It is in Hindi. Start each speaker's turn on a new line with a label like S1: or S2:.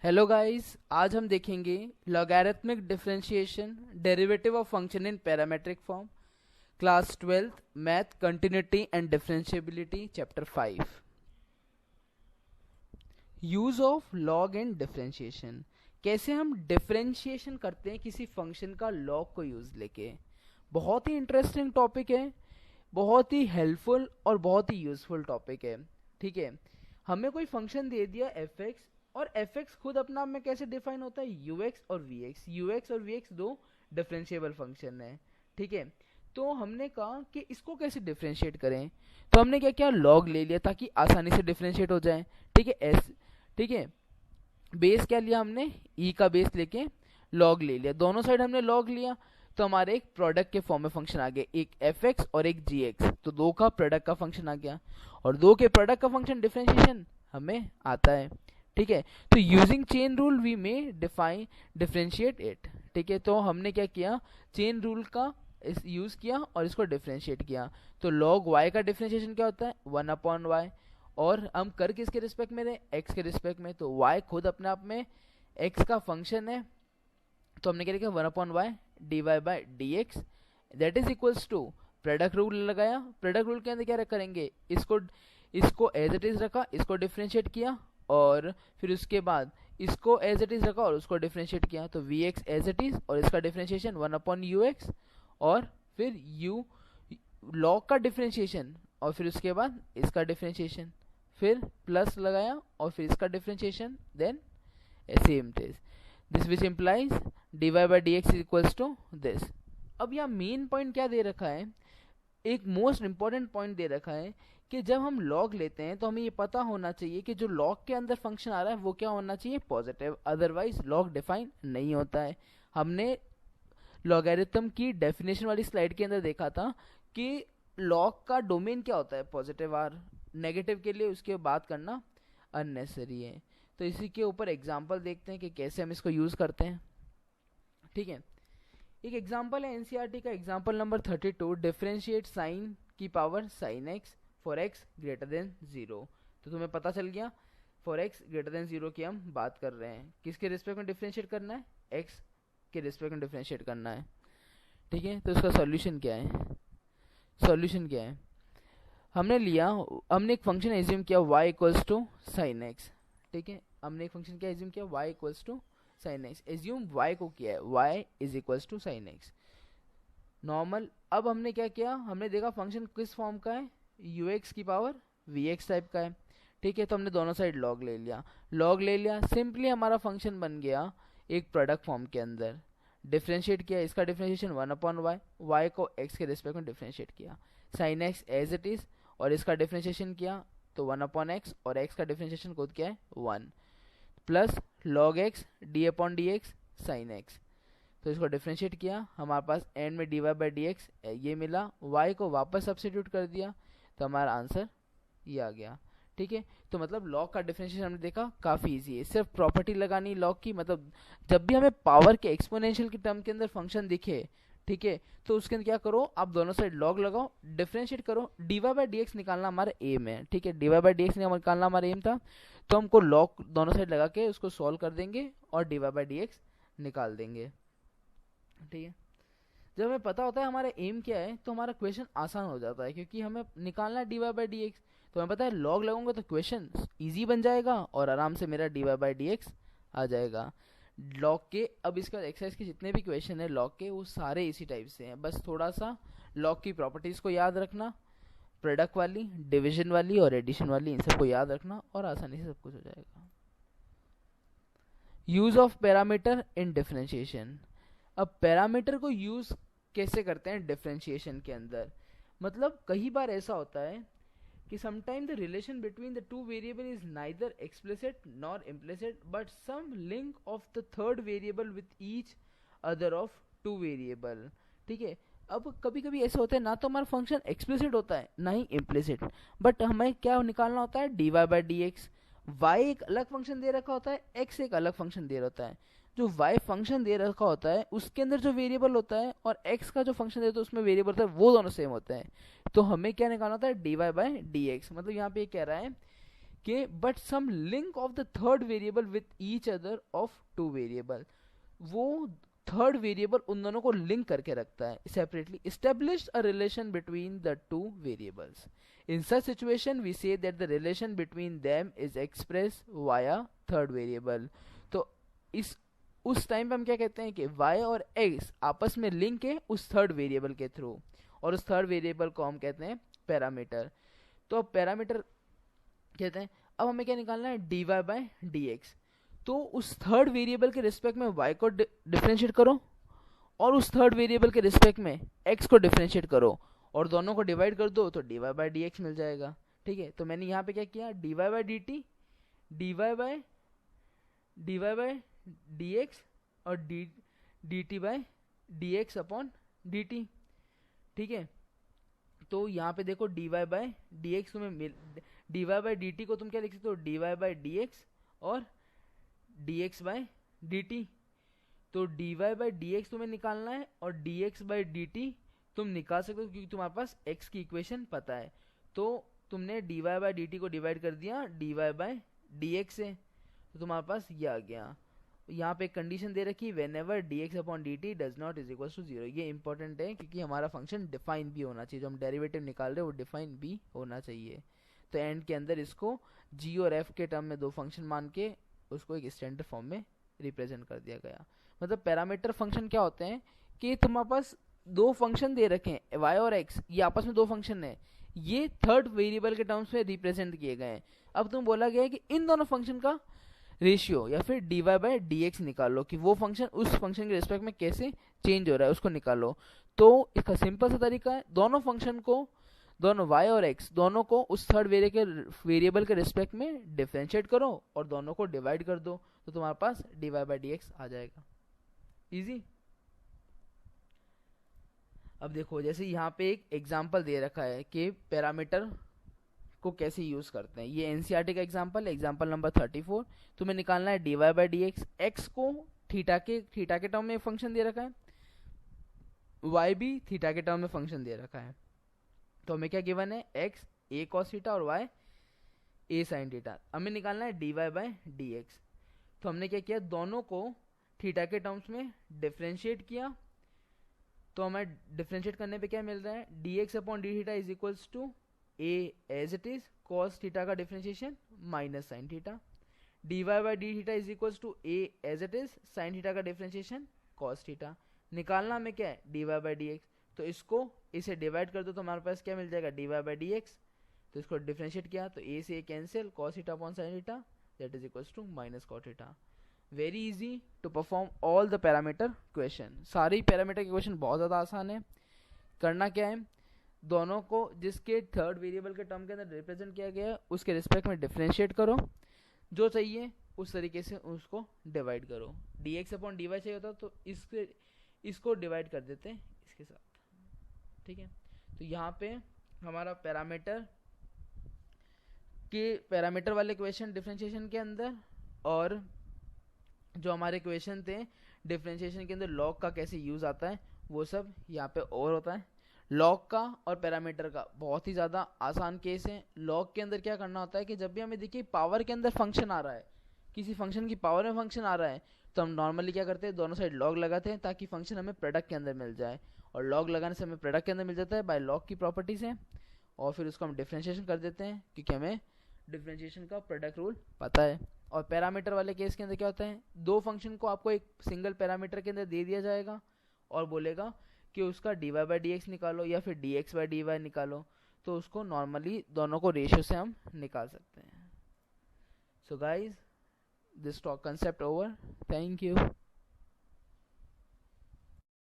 S1: हेलो गाइस, आज हम देखेंगे logarithmic differentiation derivative of function in parametric form. Class 12th math continuity and differentiability chapter 5। Use of log and differentiation. कैसे हम डिफरेंशिएशन करते हैं किसी फंक्शन का लॉग को यूज लेके। बहुत ही इंटरेस्टिंग टॉपिक है, बहुत ही हेल्पफुल और बहुत ही यूजफुल टॉपिक है। ठीक है, हमें कोई फंक्शन दे दिया एफ एक्स, और एफ एक्स खुद अपना आप में कैसे डिफाइन होता है, यू एक्स और वी एक्स। यू एक्स और वी एक्स दो डिफरेंशिएबल फंक्शन है। ठीक है, तो हमने कहा कि इसको कैसे डिफरेंशिएट करें, तो हमने क्या किया, लॉग ले लिया ताकि आसानी से डिफरेंशिएट हो जाए। ठीक है, एस, ठीक है, बेस क्या लिया हमने, ई का बेस लेके लॉग ले लिया, दोनों साइड हमने लॉग लिया, तो हमारे एक प्रोडक्ट के फॉर्म में फंक्शन आ गया, एक एफ एक्स और एक जी एक्स, तो दो का प्रोडक्ट का फंक्शन आ गया, और दो के प्रोडक्ट का फंक्शन डिफरेंशिएशन हमें आता है। ठीक है, तो यूजिंग चेन रूल वी में डिफाइन डिफरेंशिएट इट। ठीक है, तो हमने क्या किया, चेन रूल का इस यूज किया और इसको डिफरेंशिएट किया। तो लॉग वाई का डिफरेंशिएशन क्या होता है, 1/y, और हम कर किसके रिस्पेक्ट में रहे, एक्स के रिस्पेक्ट में, तो y खुद अपने आप में x का फंक्शन है, तो हमने क्या लिखा, 1/y dy/dx that is equals to product rule लगाया। प्रोडक्ट रूल के अंदर क्या करेंगे, इसको एज इट इज रखा, इसको डिफरेंशिएट किया, और फिर उसके बाद इसको एज इट इज रखा और उसको डिफरेंशिएट किया, तो V X as it is और इसका डिफरेंशिएशन 1/ux, और फिर u लॉग का डिफरेंशिएशन, और फिर उसके बाद इसका डिफरेंशिएशन, फिर प्लस लगाया और फिर इसका differentiation, then same this which implies dy/dx is equals to this. अब यहाँ मेन पॉइंट क्या दे रखा है, एक मोस्ट इंपॉर्टेंट पॉइंट दे रखा है कि जब हम लॉग लेते हैं तो हमें ये पता होना चाहिए कि जो लॉग के अंदर फंक्शन आ रहा है वो क्या होना चाहिए, पॉजिटिव, अदरवाइज लॉग डिफाइन नहीं होता है। हमने लॉगरिथम की डेफिनेशन वाली स्लाइड के अंदर देखा था कि लॉग का डोमेन क्या होता है, पॉजिटिव आर, नेगेटिव के लिए उसके बात करना अननेसेसरी है। तो इसी के ऊपर एग्जांपल देखते हैं कि कैसे हम इसको यूज करते हैं। ठीक है, एक एग्जांपल है एनसीईआरटी का एग्जांपल नंबर 32, डिफरेंशिएट साइन की power sine x for x greater than 0। तो तुम्हें पता चल गया, फॉर एक्स ग्रेटर देन 0 की हम बात कर रहे हैं, किसके रिस्पेक्ट में डिफरेंशिएट करना है, एक्स के रिस्पेक्ट में डिफरेंशिएट करना है। ठीक है, तो इसका सॉल्यूशन क्या है, सॉल्यूशन क्या है, हमने एक फंक्शन एज्यूम किया y equals to sine X. ठीक है, हमने एक फंक्शन क्या एज्यूम किया, y equals to sine X, assume y को किया है, y is equals to sine X normal. अब हमने क्या किया, हमने देखा फंक्शन किस फॉर्म का है, ux की पावर vx टाइप का है। ठीक है, तो हमने दोनों साइड लॉग ले लिया, लॉग ले लिया, सिंपली हमारा फंक्शन बन गया एक प्रोडक्ट फॉर्म के अंदर। डिफरेंशिएट किया, इसका डिफरेंशिएशन 1/y, y को x के रिस्पेक्ट में डिफरेंशिएट किया, sine X as it is, और इसका डिफरेंशिएशन किया तो 1/x, और x का डिफरेंशिएशन खुद क्या है 1, plus log x d/dx sine x, तो इसको डिफरेंशिएट किया, हमारे पास एंड में dy/dx ये मिला, y को वापस सब्स्टिट्यूट कर दिया, तो हमारा आंसर ये आ गया। ठीक है, तो मतलब लॉग का डिफरेंशिएशन हमने देखा काफ़ी इजी है, सिर्फ प्रॉपर्टी लगानी लॉग की, मतलब जब भी हमें पावर के एक्सपोनेंशियल की टर्म के अंदर फंक्शन दिखे, ठीक है, तो उसके अंदर क्या करो, आप दोनों साइड लॉग लगाओ, डिफरेंशिएट करो, dy/dx निकालना हमारा एम है। ठीक है, dy/dx निकालना हमारा एम था, तो हमको लॉग दोनों साइड लगा के उसको सॉल्व कर देंगे और dy/dx निकाल देंगे। ठीक है, जब हमें पता होता है हमारा एम क्या है तो हमारा क्वेश्चन आसान हो जाता है, क्योंकि हमें निकालना है dy/dx, तो हमें पता है लॉग लगाऊंगा तो क्वेश्चन इजी बन जाएगा और आराम से मेरा dy/dx आ जाएगा। लॉग के अब इसका एक्सरसाइज के जितने भी क्वेश्चन है लॉग के, वो सारे इसी टाइप से हैं, बस थोड़ा सा लॉग की प्रॉपर्टीज को याद रखना, प्रोडक्ट वाली, डिवीजन वाली और एडिशन वाली, इन सबको याद रखना और आसानी से सब कुछ हो जाएगा। Use of parameter in differentiation. अब पैरामीटर को यूज कैसे करते हैं डिफरेंशिएशन के अंदर, मतलब कई बार ऐसा होता है कि sometime the relation between the two variable is neither explicit nor implicit but some link of the third variable with each other of two variable। ठीक है, अब कभी कभी ऐसा होता है ना तो हमारा फंक्शन एक्सप्लिसिट होता है ना ही इम्प्लिसिट, बट हमें क्या निकालना होता है, dy/dx, y एक अलग फंक्शन दे रखा होता है, x एक अलग फंक्शन दे रखा है, जो y फंक्शन दे रखा होता है उसके अंदर जो वेरिएबल होता है और x का जो फंक्शन देता है उसमें वेरिएबल होता है, वो दोनों सेम होते हैं, तो हमें क्या निकालना होता है dy/dx। मतलब यहाँ पे कह रहा है के but some link of the third variable with each other of two variable, वो थर्ड वेरिएबल उन दोनों को लिंक करके रखता है separately. Establish a relation between the two variables. In such situation we say that the relation between them is expressed via third variable. तो इस उस टाइम पे हम क्या कहते हैं कि y और x आपस में लिंक है उस थर्ड वेरिएबल के थ्रू, और उस थर्ड वेरिएबल को हम कहते हैं पैरामीटर. तो अब पैरामीटर कहते हैं. अब हमें क्या निकालना है, dy बाई डी एक्स. तो उस थर्ड वेरिएबल के रिस्पेक्ट में y को डिफरेंशिएट करो और उस थर्ड वेरिएबल के रिस्पेक्ट में x को डिफरेंशिएट करो और दोनों को डिवाइड कर दो तो dy बाई डी एक्स मिल जाएगा. ठीक है, तो मैंने यहाँ पे क्या किया, dy by d t, dy by d x और d t by d x upon d t. ठीक है, तो यहाँ पे देखो dy बाई डी एक्स तुम्हें मिल, dy बाई डी टी को तुम क्या लिख सकते हो, dy बाई डी एक्स और dx बाई डी टी. तो dy बाई डी एक्स तुम्हें निकालना है और dx बाई डी टी तुम निकाल सकते हो क्योंकि तुम्हारे पास x की इक्वेशन पता है. तो तुमने dy बाई डी टी को डिवाइड कर दिया dy बाई dx से, तो तुम्हारे पास ये आ गया. यहाँ पे एक कंडीशन दे रखी, whenever d x upon d t does not is equal to zero. ये इंपॉर्टेंट है क्योंकि हमारा फंक्शन डिफाइन भी होना चाहिए, जो हम डेरिवेटिव निकाल रहे हैं वो डिफाइन भी होना चाहिए. तो एंड के अंदर इसको g और f के टर्म में दो फंक्शन मान के उसको एक स्टैंडर्ड फॉर्म में रिप्रेजेंट कर दिया गया. मतलब पैरामीटर फंक्शन क्या होते हैं कि तुम्हारे पास दो फंक्शन दे रखे हैं y और x, ये आपस में दो फंक्शन है, ये थर्ड वेरिएबल के टर्म्स में रिप्रेजेंट किए गए हैं. अब तुम बोला गया है कि इन दोनों फंक्शन का रेशियो या फिर dy बाई डी एक्स निकालो कि वो फंक्शन उस फंक्शन के रिस्पेक्ट में कैसे चेंज हो रहा है उसको निकालो. तो इसका सिंपल सा तरीका है, दोनों फंक्शन को, दोनों y और x दोनों को उस थर्ड वेरिएबल के रिस्पेक्ट में डिफरेंशिएट करो और दोनों को डिवाइड कर दो तो तुम्हारे पास dy बाई डी एक्स आ जाएगा. इजी. अब देखो जैसे यहाँ पे एक एग्जाम्पल दे रखा है कि पैरामीटर को कैसे यूज करते हैं. ये एनसीईआरटी का एग्जाम्पल है, एग्जाम्पल नंबर 34. तुम्हें निकालना है dy by d x. X को थीटा के टर्म में फंक्शन दे रखा है, y भी थीटा के टर्म में फंक्शन दे रखा है. तो हमें क्या गिवन है, x a cos थीटा और y a sin थीटा. हमें निकालना है dy बाई डी एक्स. तो हमने क्या किया, दोनों को थीटा के टर्म्स में डिफरेंशिएट किया. तो हमें डिफरेंशिएट करने पे क्या मिल रहा है, dx upon d theta is equals to a as it is cos theta का differentiation minus sin theta. dy by d theta is equals to a as it is sin theta का डिफरेंशिएशन cos थीटा. निकालना हमें क्या है, dy बाई डी एक्स. तो इसको इसे डिवाइड कर दो तो हमारे पास क्या मिल जाएगा, dy बाई डी एक्स. तो इसको डिफरेंशिएट किया तो a से a cancel, cos theta upon sin theta that is equals to minus cot theta. Very easy to perform all the parameter question. सारे पैरामीटर के क्वेश्चन बहुत ज़्यादा आसान है. करना क्या है, दोनों को जिसके थर्ड वेरिएबल के टर्म के अंदर रिप्रेजेंट किया गया है उसके रिस्पेक्ट में डिफरेंशिएट करो, जो चाहिए उस तरीके से उसको डिवाइड करो. dx अपॉन dy चाहिए होता तो इसको डिवाइड कर देते हैं इसके साथ. ठीक है, तो यहाँ पे हमारा पैरामीटर वाले क्वेश्चन डिफरेंशिएशन के अंदर, और जो हमारे क्वेश्चन थे डिफरेंशिएशन के अंदर लॉग का कैसे यूज आता है वो सब यहाँ पे और होता है. लॉग का और पैरामीटर का बहुत ही ज़्यादा आसान केस है. लॉग के अंदर क्या करना होता है कि जब भी हमें देखिए पावर के अंदर फंक्शन आ रहा है, किसी फंक्शन की पावर में फंक्शन आ रहा है, तो हम नॉर्मली क्या करते हैं, दोनों साइड लॉग लगाते हैं ताकि फंक्शन हमें प्रोडक्ट के अंदर मिल जाए. और लॉग लगाने से हमें प्रोडक्ट के अंदर मिल जाता है बाय लॉग की प्रॉपर्टी से, और फिर उसको हम डिफरेंशिएशन कर देते हैं क्योंकि हमें डिफरेंशिएशन का प्रोडक्ट रूल पता है. और पैरामीटर वाले केस के अंदर क्या होता है, दो फंक्शन को आपको एक सिंगल पैरामीटर के अंदर दे दिया जाएगा और बोलेगा कि उसका dy बाई डी एक्स निकालो या फिर dx बाई डी वाई निकालो. तो उसको नॉर्मली दोनों को रेशियो से हम निकाल सकते हैं. So guys, this talk concept over. Thank you.